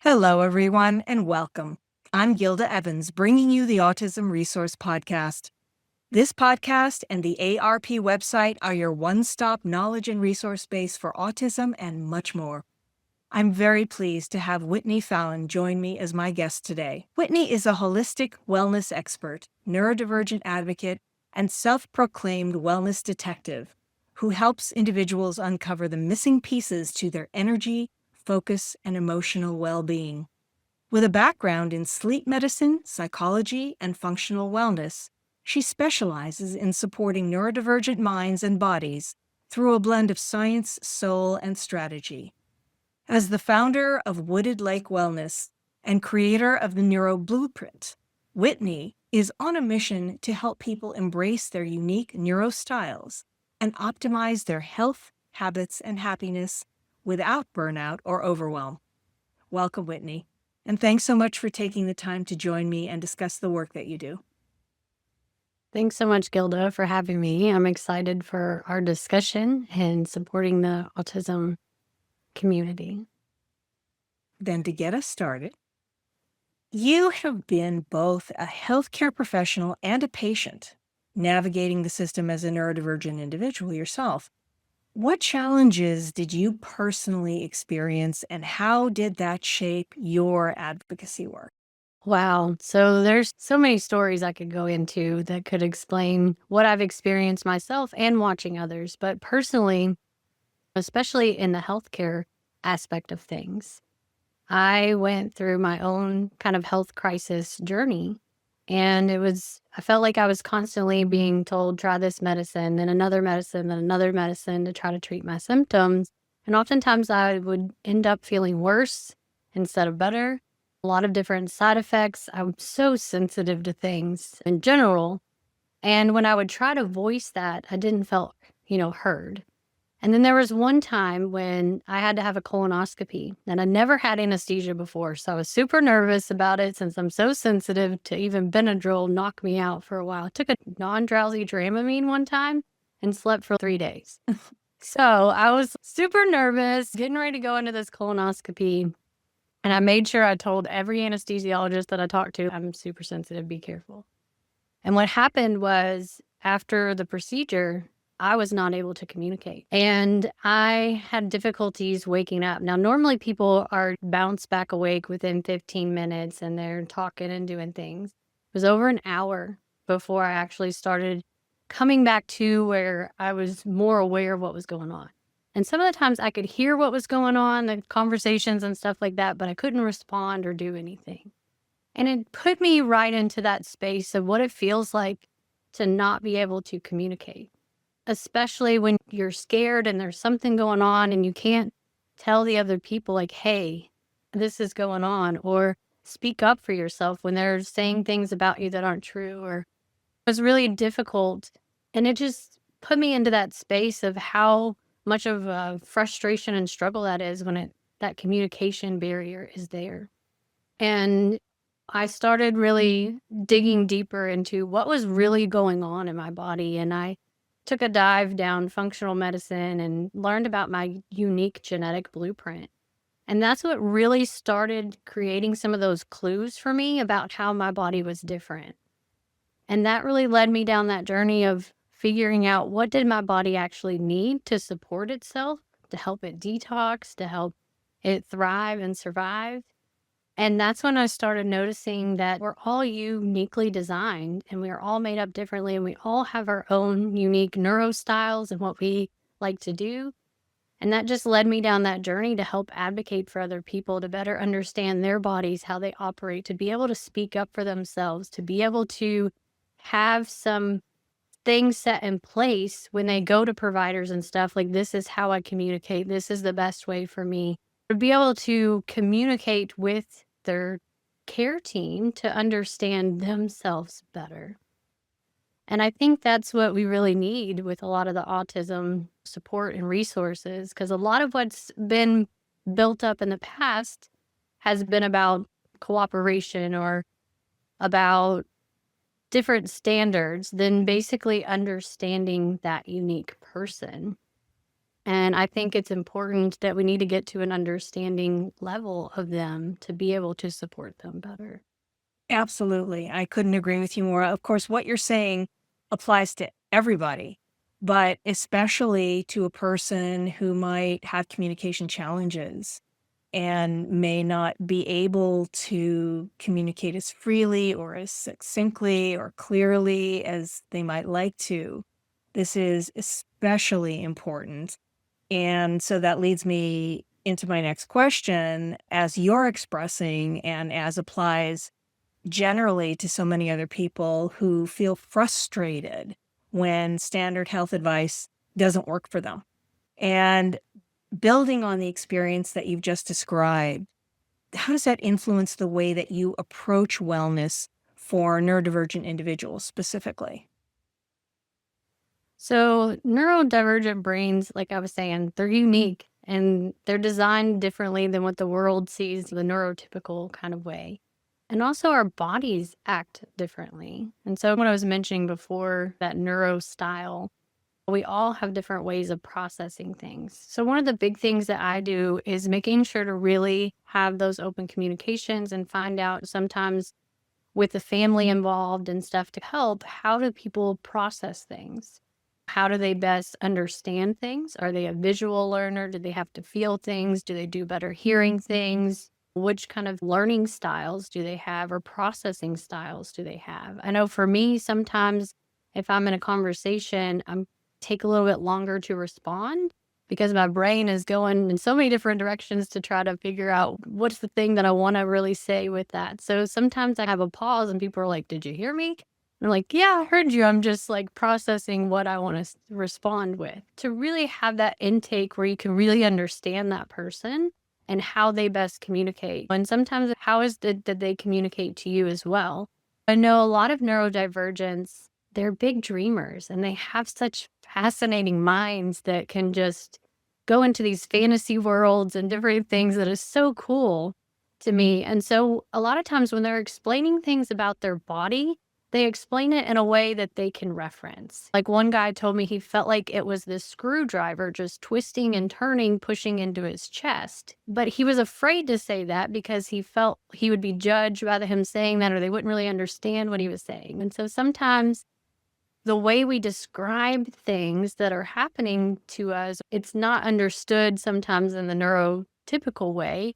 Hello, everyone, and welcome. I'm Gilda Evans, bringing you the Autism Resource Podcast. This podcast and the ARP website are your one-stop knowledge and resource base for autism and much more. I'm very pleased to have Whitney Fallon join me as my guest today. Whitney is a holistic wellness expert, neurodivergent advocate, and self-proclaimed wellness detective who helps individuals uncover the missing pieces to their energy, focus, and emotional well-being. With a background in sleep medicine, psychology, and functional wellness, she specializes in supporting neurodivergent minds and bodies through a blend of science, soul, and strategy. As the founder of Wooded Lake Wellness and creator of the Neuro Blueprint, Whitney is on a mission to help people embrace their unique neurostyles and optimize their health, habits, and happiness without burnout or overwhelm. Welcome, Whitney, and thanks so much for taking the time to join me and discuss the work that you do. Thanks so much, Gilda, for having me. I'm excited for our discussion and supporting the autism community. Then to get us started, you have been both a healthcare professional and a patient, navigating the system as a neurodivergent individual yourself. What challenges did you personally experience, and how did that shape your advocacy work? Wow. So there's so many stories I could go into that could explain what I've experienced myself and watching others. But personally, especially in the healthcare aspect of things, I went through my own kind of health crisis journey. And I felt like I was constantly being told, try this medicine, then another medicine, then another medicine to try to treat my symptoms. And oftentimes I would end up feeling worse instead of better. A lot of different side effects. I'm so sensitive to things in general. And when I would try to voice that, I didn't feel, heard. And then there was one time when I had to have a colonoscopy, and I never had anesthesia before. So I was super nervous about it since I'm so sensitive to even Benadryl knocked me out for a while. I took a non-drowsy Dramamine one time and slept for 3 days. So I was super nervous, getting ready to go into this colonoscopy. And I made sure I told every anesthesiologist that I talked to, I'm super sensitive, be careful. And what happened was after the procedure, I was not able to communicate and I had difficulties waking up. Now, normally people are bounced back awake within 15 minutes and they're talking and doing things. It was over an hour before I actually started coming back to where I was more aware of what was going on. And some of the times I could hear what was going on, the conversations and stuff like that, but I couldn't respond or do anything. And it put me right into that space of what it feels like to not be able to communicate, especially when you're scared and there's something going on and you can't tell the other people like, hey, this is going on, or speak up for yourself when they're saying things about you that aren't true. Or it was really difficult. And it just put me into that space of how much of a frustration and struggle that is when that communication barrier is there. And I started really digging deeper into what was really going on in my body. And I took a dive down functional medicine and learned about my unique genetic blueprint. And that's what really started creating some of those clues for me about how my body was different. And that really led me down that journey of figuring out what did my body actually need to support itself, to help it detox, to help it thrive and survive. And that's when I started noticing that we're all uniquely designed and we are all made up differently and we all have our own unique neurostyles and what we like to do. And that just led me down that journey to help advocate for other people to better understand their bodies, how they operate, to be able to speak up for themselves, to be able to have some things set in place when they go to providers and stuff like, this is how I communicate. This is the best way for me to be able to communicate with their care team to understand themselves better. And I think that's what we really need with a lot of the autism support and resources, because a lot of what's been built up in the past has been about cooperation or about different standards than basically understanding that unique person. And I think it's important that we need to get to an understanding level of them to be able to support them better. Absolutely. I couldn't agree with you more. Of course, what you're saying applies to everybody, but especially to a person who might have communication challenges and may not be able to communicate as freely or as succinctly or clearly as they might like to. This is especially important. And so that leads me into my next question. As you're expressing and as applies generally to so many other people who feel frustrated when standard health advice doesn't work for them. And building on the experience that you've just described, how does that influence the way that you approach wellness for neurodivergent individuals specifically? So, neurodivergent brains, like I was saying, they're unique and they're designed differently than what the world sees the neurotypical kind of way. And also, our bodies act differently. And so, what I was mentioning before, that neuro style, we all have different ways of processing things. So, one of the big things that I do is making sure to really have those open communications and find out sometimes with the family involved and stuff to help, how do people process things? How do they best understand things? Are they a visual learner? Do they have to feel things? Do they do better hearing things? Which kind of learning styles do they have or processing styles do they have? I know for me, sometimes if I'm in a conversation, I'm take a little bit longer to respond because my brain is going in so many different directions to try to figure out what's the thing that I want to really say with that. So sometimes I have a pause and people are like, "Did you hear me?" And I'm like, "Yeah, I heard you. I'm just like processing what I want to respond with." To really have that intake where you can really understand that person and how they best communicate. And sometimes how is it that they communicate to you as well? I know a lot of neurodivergents, they're big dreamers and they have such fascinating minds that can just go into these fantasy worlds and different things that is so cool to me. And so a lot of times when they're explaining things about their body, they explain it in a way that they can reference. Like one guy told me he felt like it was this screwdriver just twisting and turning, pushing into his chest. But he was afraid to say that because he felt he would be judged by him saying that, or they wouldn't really understand what he was saying. And so sometimes the way we describe things that are happening to us, it's not understood sometimes in the neurotypical way.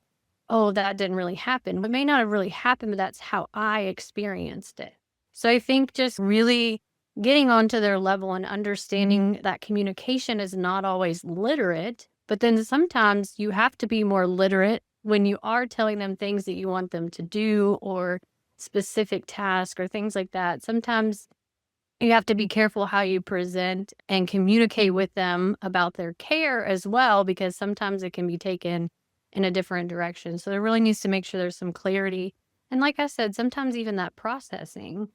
Oh, that didn't really happen. It may not have really happened, but that's how I experienced it. So I think just really getting onto their level and understanding that communication is not always literate, but then sometimes you have to be more literate when you are telling them things that you want them to do or specific tasks or things like that. Sometimes you have to be careful how you present and communicate with them about their care as well, because sometimes it can be taken in a different direction. So there really needs to make sure there's some clarity. And like I said, sometimes even that processing,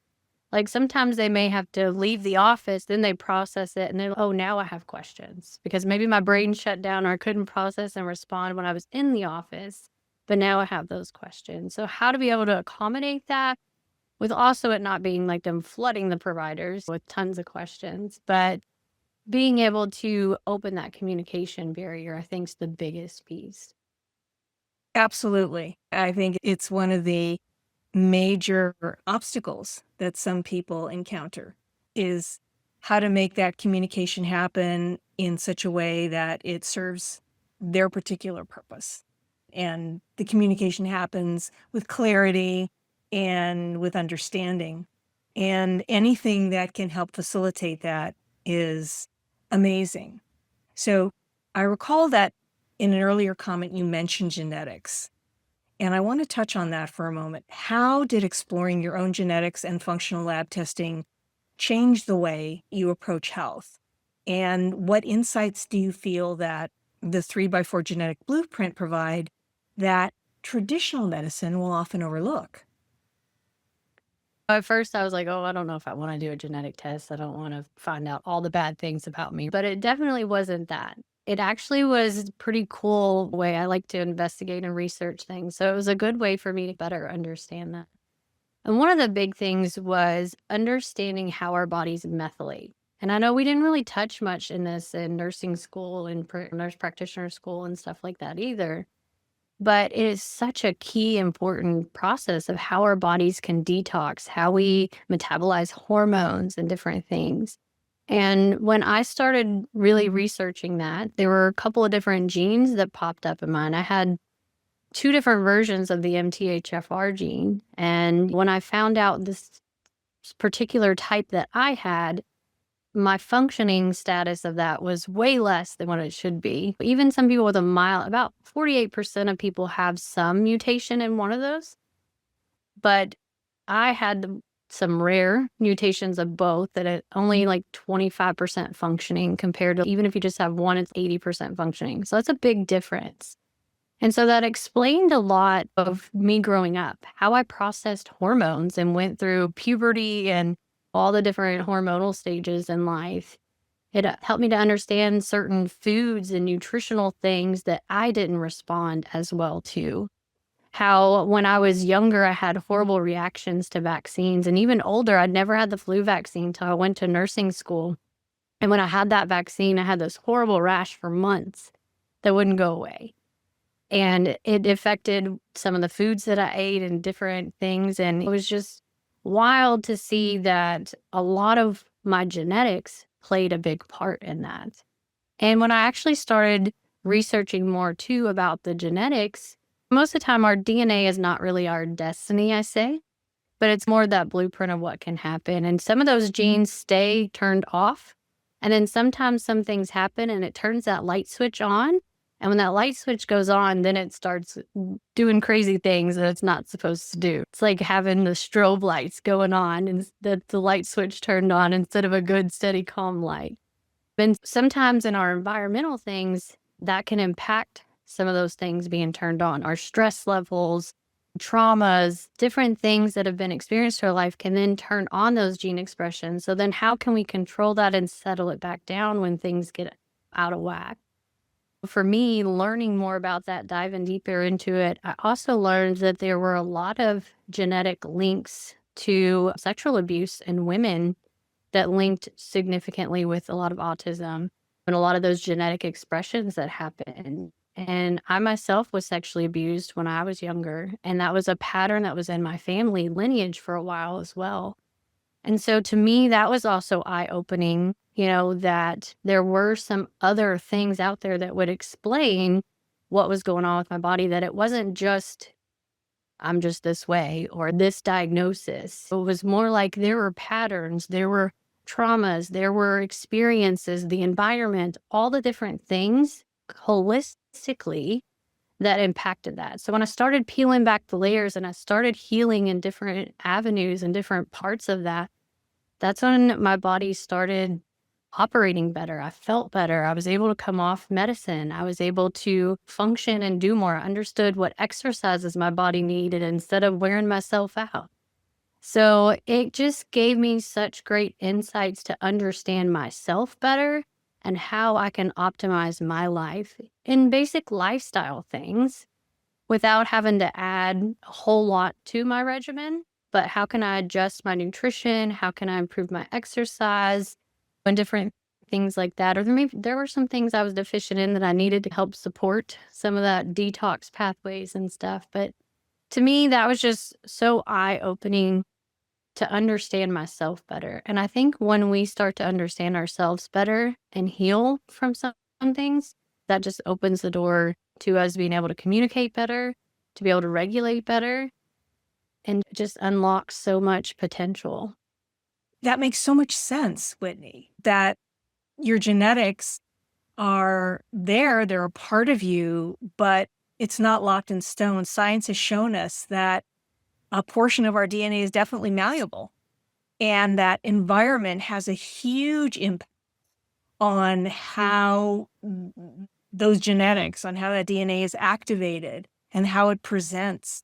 like sometimes they may have to leave the office, then they process it and then, oh, now I have questions because maybe my brain shut down or I couldn't process and respond when I was in the office, but now I have those questions. So how to be able to accommodate that with also it not being like them flooding the providers with tons of questions, but being able to open that communication barrier, I think is the biggest piece. Absolutely. I think it's one of the major obstacles that some people encounter is how to make that communication happen in such a way that it serves their particular purpose. And the communication happens with clarity and with understanding. And anything that can help facilitate that is amazing. So I recall that in an earlier comment, you mentioned genetics. And I want to touch on that for a moment. How did exploring your own genetics and functional lab testing change the way you approach health? And what insights do you feel that the 3x4 genetic blueprint provide that traditional medicine will often overlook? At first, I was like, oh, I don't know if I want to do a genetic test. I don't want to find out all the bad things about me. But it definitely wasn't that. It actually was a pretty cool way. I like to investigate and research things. So it was a good way for me to better understand that. And one of the big things was understanding how our bodies methylate. And I know we didn't really touch much in this in nursing school and nurse practitioner school and stuff like that either. But it is such a key important process of how our bodies can detox, how we metabolize hormones and different things. And when I started really researching that, there were a couple of different genes that popped up in mine. I had two different versions of the MTHFR gene. And when I found out this particular type that I had, my functioning status of that was way less than what it should be. Even some people with a mild, about 48% of people have some mutation in one of those. But I had some rare mutations of both that it only like 25% functioning compared to even if you just have one, it's 80% functioning. So that's a big difference. And so that explained a lot of me growing up, how I processed hormones and went through puberty and all the different hormonal stages in life. It helped me to understand certain foods and nutritional things that I didn't respond as well to. How when I was younger, I had horrible reactions to vaccines. And even older, I'd never had the flu vaccine until I went to nursing school. And when I had that vaccine, I had this horrible rash for months that wouldn't go away. And it affected some of the foods that I ate and different things. And it was just wild to see that a lot of my genetics played a big part in that. And when I actually started researching more too about the genetics, most of the time our DNA is not really our destiny, I say, but it's more that blueprint of what can happen. And some of those genes stay turned off. And then sometimes some things happen and it turns that light switch on. And when that light switch goes on, then it starts doing crazy things that it's not supposed to do. It's like having the strobe lights going on and the light switch turned on instead of a good, steady, calm light. And sometimes in our environmental things, that can impact some of those things being turned on. Our stress levels, traumas, different things that have been experienced in our life can then turn on those gene expressions. So then how can we control that and settle it back down when things get out of whack? For me, learning more about that, diving deeper into it, I also learned that there were a lot of genetic links to sexual abuse in women that linked significantly with a lot of autism and a lot of those genetic expressions that happen. And I myself was sexually abused when I was younger, and that was a pattern that was in my family lineage for a while as well. And so to me, that was also eye-opening, that there were some other things out there that would explain what was going on with my body, that it wasn't just, I'm just this way or this diagnosis. It was more like there were patterns, there were traumas, there were experiences, the environment, all the different things holistically that impacted that. So when I started peeling back the layers and I started healing in different avenues and different parts of that, that's when my body started operating better. I felt better. I was able to come off medicine. I was able to function and do more. I understood what exercises my body needed instead of wearing myself out. So it just gave me such great insights to understand myself better and how I can optimize my life in basic lifestyle things without having to add a whole lot to my regimen. But how can I adjust my nutrition? How can I improve my exercise and different things like that? Or there were some things I was deficient in that I needed to help support some of that detox pathways and stuff. But to me, that was just so eye-opening to understand myself better. And I think when we start to understand ourselves better and heal from some things, that just opens the door to us being able to communicate better, to be able to regulate better, and just unlocks so much potential. That makes so much sense, Whitney, that your genetics are there, they're a part of you, but it's not locked in stone. Science has shown us that a portion of our DNA is definitely malleable, and that environment has a huge impact on how those genetics, on how that DNA is activated and how it presents,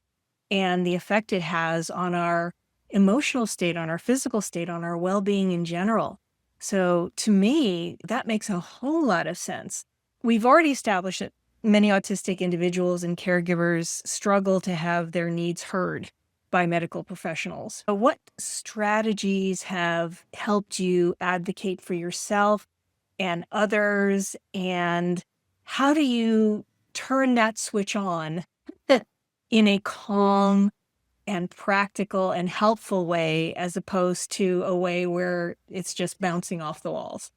and the effect it has on our emotional state, on our physical state, on our well-being in general. So to me, that makes a whole lot of sense. We've already established that many autistic individuals and caregivers struggle to have their needs heard. by medical professionals. What strategies have helped you advocate for yourself and others? And how do you turn that switch on in a calm and practical and helpful way, as opposed to a way where it's just bouncing off the walls?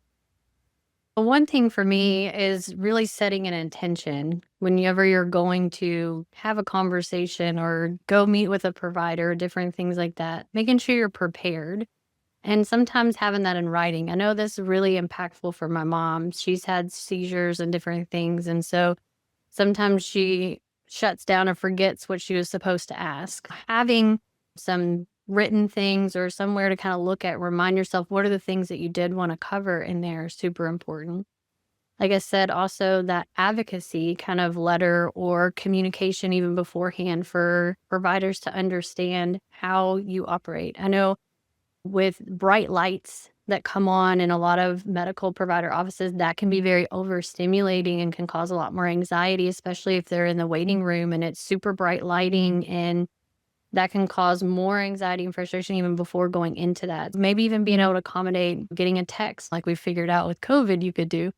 One thing for me is really setting an intention whenever you're going to have a conversation or go meet with a provider, different things like that, making sure you're prepared. And sometimes having that in writing. I know this is really impactful for my mom. She's had seizures and different things. And so sometimes she shuts down or forgets what she was supposed to ask. Having some written things or somewhere to kind of look at, remind yourself what are the things that you did want to cover in there is super important. Like I said, also that advocacy kind of letter or communication even beforehand for providers to understand how you operate. I know with bright lights that come on in a lot of medical provider offices, that can be very overstimulating and can cause a lot more anxiety, especially if they're in the waiting room and it's super bright lighting, and that can cause more anxiety and frustration even before going into that. Maybe even being able to accommodate getting a text like we figured out with COVID you could do.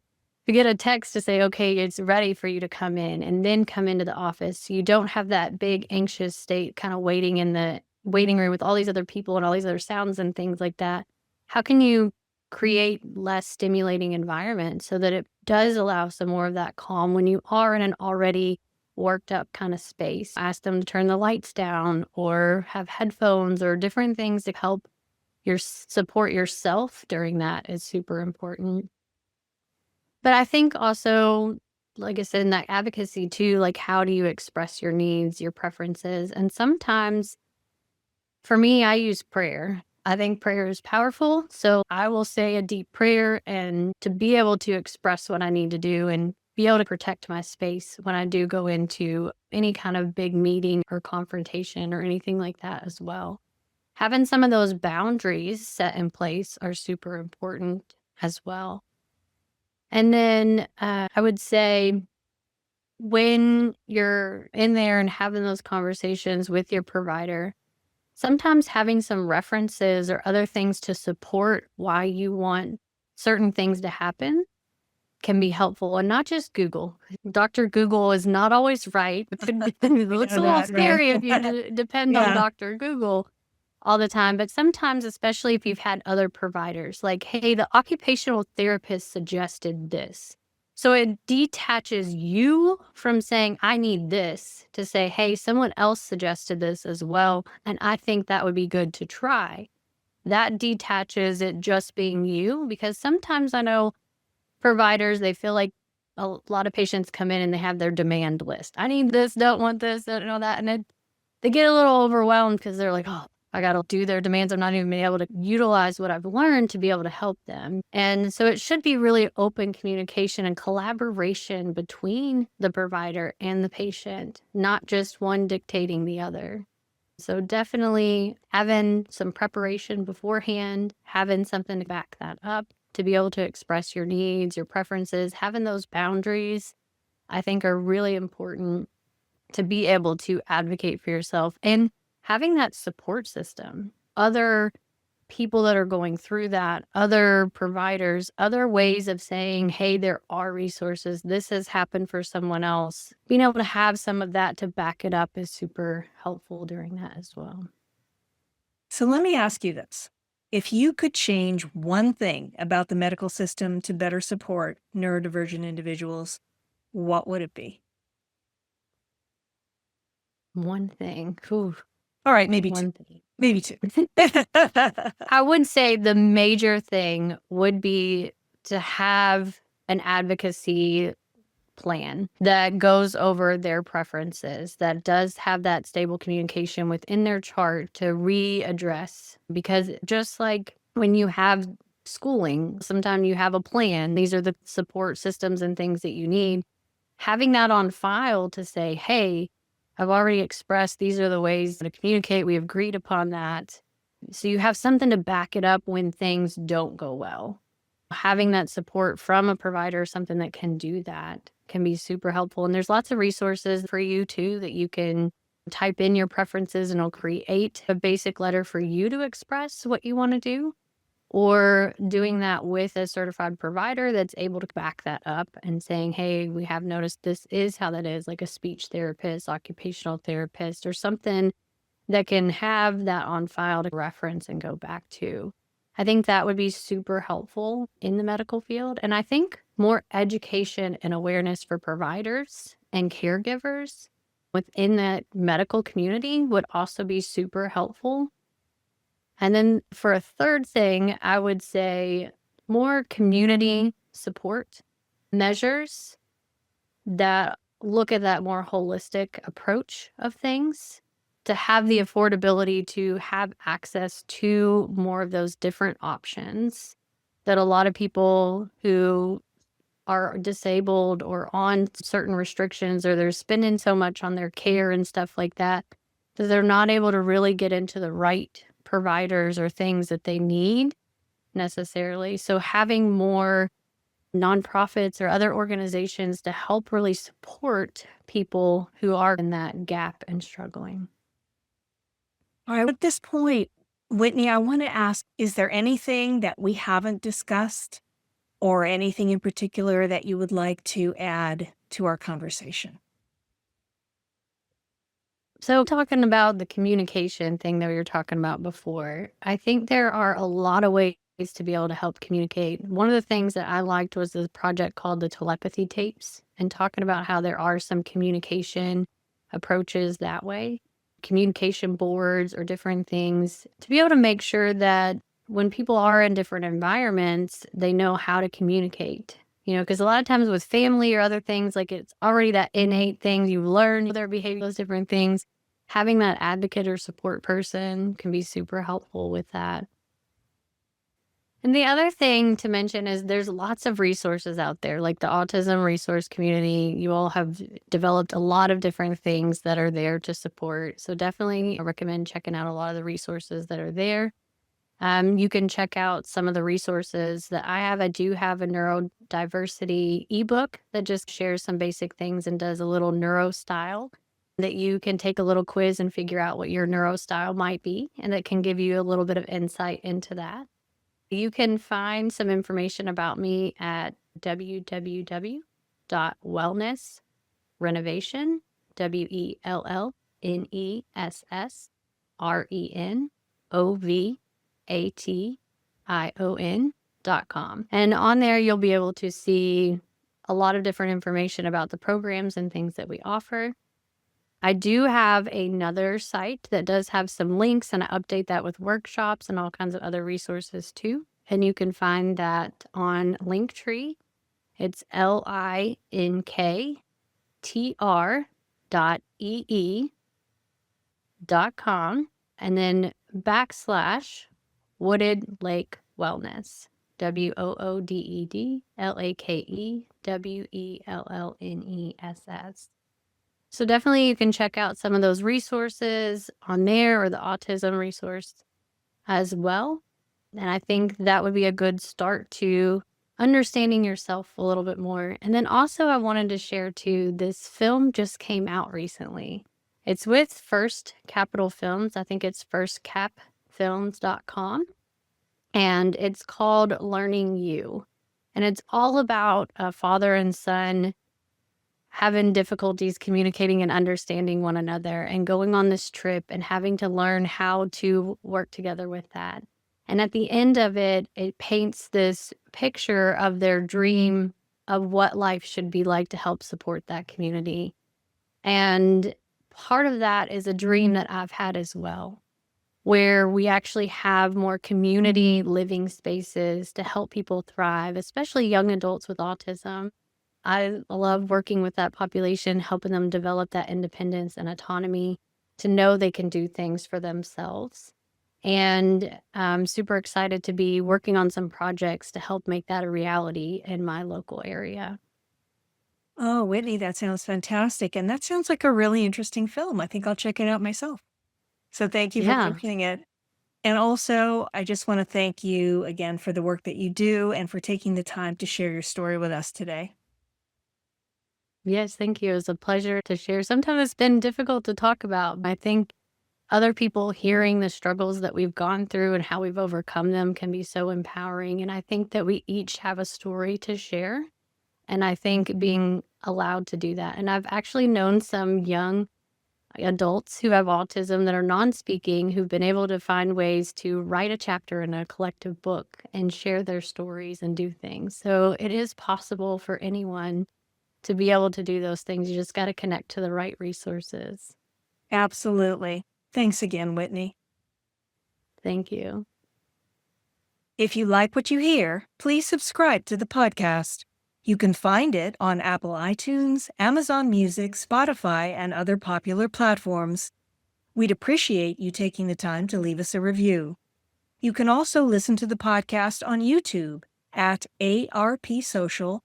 To get a text to say, okay, it's ready for you to come in, and then come into the office. So you don't have that big anxious state kind of waiting in the waiting room with all these other people and all these other sounds and things like that. How can you create less stimulating environment so that it does allow some more of that calm when you are in an already worked up kind of space? Ask them to turn the lights down or have headphones or different things to help your support yourself during that is super important. But I think also, like I said, in that advocacy too, like how do you express your needs, your preferences? And sometimes for me, I use prayer. I think prayer is powerful. So I will say a deep prayer and to be able to express what I need to do and be able to protect my space when I do go into any kind of big meeting or confrontation or anything like that as well. Having some of those boundaries set in place are super important as well. And then I would say when you're in there and having those conversations with your provider, sometimes having some references or other things to support why you want certain things to happen can be helpful, and not just Google. Dr. Google is not always right. It looks a know little that, right? scary if you depend on Yeah. Dr. Google all the time, but sometimes, especially if you've had other providers, like, hey, the occupational therapist suggested this. So it detaches you from saying, I need this, to say, hey, someone else suggested this as well, and I think that would be good to try. That detaches it just being you, because sometimes I know providers, they feel like a lot of patients come in and they have their demand list. I need this, don't want this, don't know that. And then they get a little overwhelmed because they're like, oh, I got to do their demands. I'm not even being able to utilize what I've learned to be able to help them. And so it should be really open communication and collaboration between the provider and the patient, not just one dictating the other. So definitely having some preparation beforehand, having something to back that up, to be able to express your needs, your preferences, having those boundaries, I think are really important to be able to advocate for yourself, and having that support system, other people that are going through that, other providers, other ways of saying, hey, there are resources. This has happened for someone else. Being able to have some of that to back it up is super helpful during that as well. So let me ask you this. If you could change one thing about the medical system to better support neurodivergent individuals, what would it be? One thing. Ooh, All right, maybe two. one thing. Maybe two. I would say the major thing would be to have an advocacy plan that goes over their preferences, that does have that stable communication within their chart to readdress. Because just like when you have schooling, sometimes you have a plan. These are the support systems and things that you need. Having that on file to say, hey, I've already expressed these are the ways to communicate. We agreed upon that. So you have something to back it up when things don't go well. Having that support from a provider, something that can do that, can be super helpful. And there's lots of resources for you too that you can type in your preferences and it'll create a basic letter for you to express what you want to do, or doing that with a certified provider that's able to back that up and saying, hey, we have noticed this is how that is, like a speech therapist, occupational therapist, or something that can have that on file to reference and go back to. I think that would be super helpful in the medical field. And I think more education and awareness for providers and caregivers within that medical community would also be super helpful. And then for a third thing, I would say more community support measures that look at that more holistic approach of things, to have the affordability to have access to more of those different options that a lot of people who are disabled or on certain restrictions, or they're spending so much on their care and stuff like that, that they're not able to really get into the right providers or things that they need necessarily. So having more nonprofits or other organizations to help really support people who are in that gap and struggling. All right, at this point, Whitney, I want to ask, is there anything that we haven't discussed or anything in particular that you would like to add to our conversation? So, talking about the communication thing that we were talking about before, I think there are a lot of ways to be able to help communicate. One of the things that I liked was the project called the telepathy tapes, and talking about how there are some communication approaches that way, communication boards or different things to be able to make sure that when people are in different environments, they know how to communicate. Because a lot of times with family or other things, like it's already that innate thing you learn their behavior, those different things. Having that advocate or support person can be super helpful with that. And the other thing to mention is there's lots of resources out there, like the autism resource community. You all have developed a lot of different things that are there to support. So definitely I recommend checking out a lot of the resources that are there. You can check out some of the resources that I have. I do have a neurodiversity ebook that just shares some basic things and does a little neurostyle that you can take a little quiz and figure out what your neurostyle might be. And that can give you a little bit of insight into that. You can find some information about me at www.wellnessrenovation, wellnessrenovation.com. And on there, you'll be able to see a lot of different information about the programs and things that we offer. I do have another site that does have some links, and I update that with workshops and all kinds of other resources too. And you can find that on Linktree. It's linktr.com and then /Wooded Lake Wellness. WOODEDLAKEWELLNESS. So definitely you can check out some of those resources on there, or the autism resource as well. And I think that would be a good start to understanding yourself a little bit more. And then also I wanted to share too, this film just came out recently. It's with First Capital Films. I think it's firstcapfilms.com. And it's called Learning You. And it's all about a father and son having difficulties communicating and understanding one another, and going on this trip and having to learn how to work together with that. And at the end of it, it paints this picture of their dream of what life should be like to help support that community. And part of that is a dream that I've had as well, where we actually have more community living spaces to help people thrive, especially young adults with autism. I love working with that population, helping them develop that independence and autonomy to know they can do things for themselves. And I'm super excited to be working on some projects to help make that a reality in my local area. Oh, Whitney, that sounds fantastic. And that sounds like a really interesting film. I think I'll check it out myself. So thank you for Yeah. mentioning it. And also, I just want to thank you again for the work that you do and for taking the time to share your story with us today. Yes, thank you. It was a pleasure to share. Sometimes it's been difficult to talk about. I think other people hearing the struggles that we've gone through and how we've overcome them can be so empowering. And I think that we each have a story to share. And I think being allowed to do that. And I've actually known some young adults who have autism that are non-speaking who've been able to find ways to write a chapter in a collective book and share their stories and do things. So it is possible for anyone to be able to do those things. You just got to connect to the right resources. Absolutely. Thanks again, Whitney. Thank you. If you like what you hear, please subscribe to the podcast. You can find it on Apple iTunes, Amazon Music, Spotify, and other popular platforms. We'd appreciate you taking the time to leave us a review. You can also listen to the podcast on YouTube at ARP Social,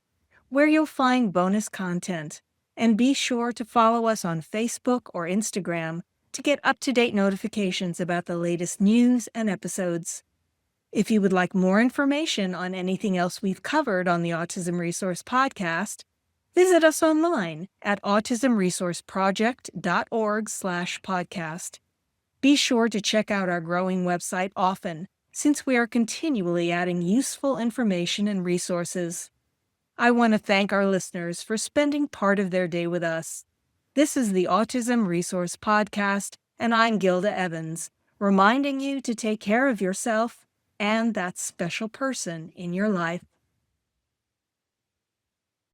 where you'll find bonus content. And be sure to follow us on Facebook or Instagram to get up-to-date notifications about the latest news and episodes. If you would like more information on anything else we've covered on the Autism Resource Podcast, visit us online at autismresourceproject.org/podcast. Be sure to check out our growing website often, since we are continually adding useful information and resources. I want to thank our listeners for spending part of their day with us. This is the Autism Resource Podcast, and I'm Gilda Evans, reminding you to take care of yourself and that special person in your life.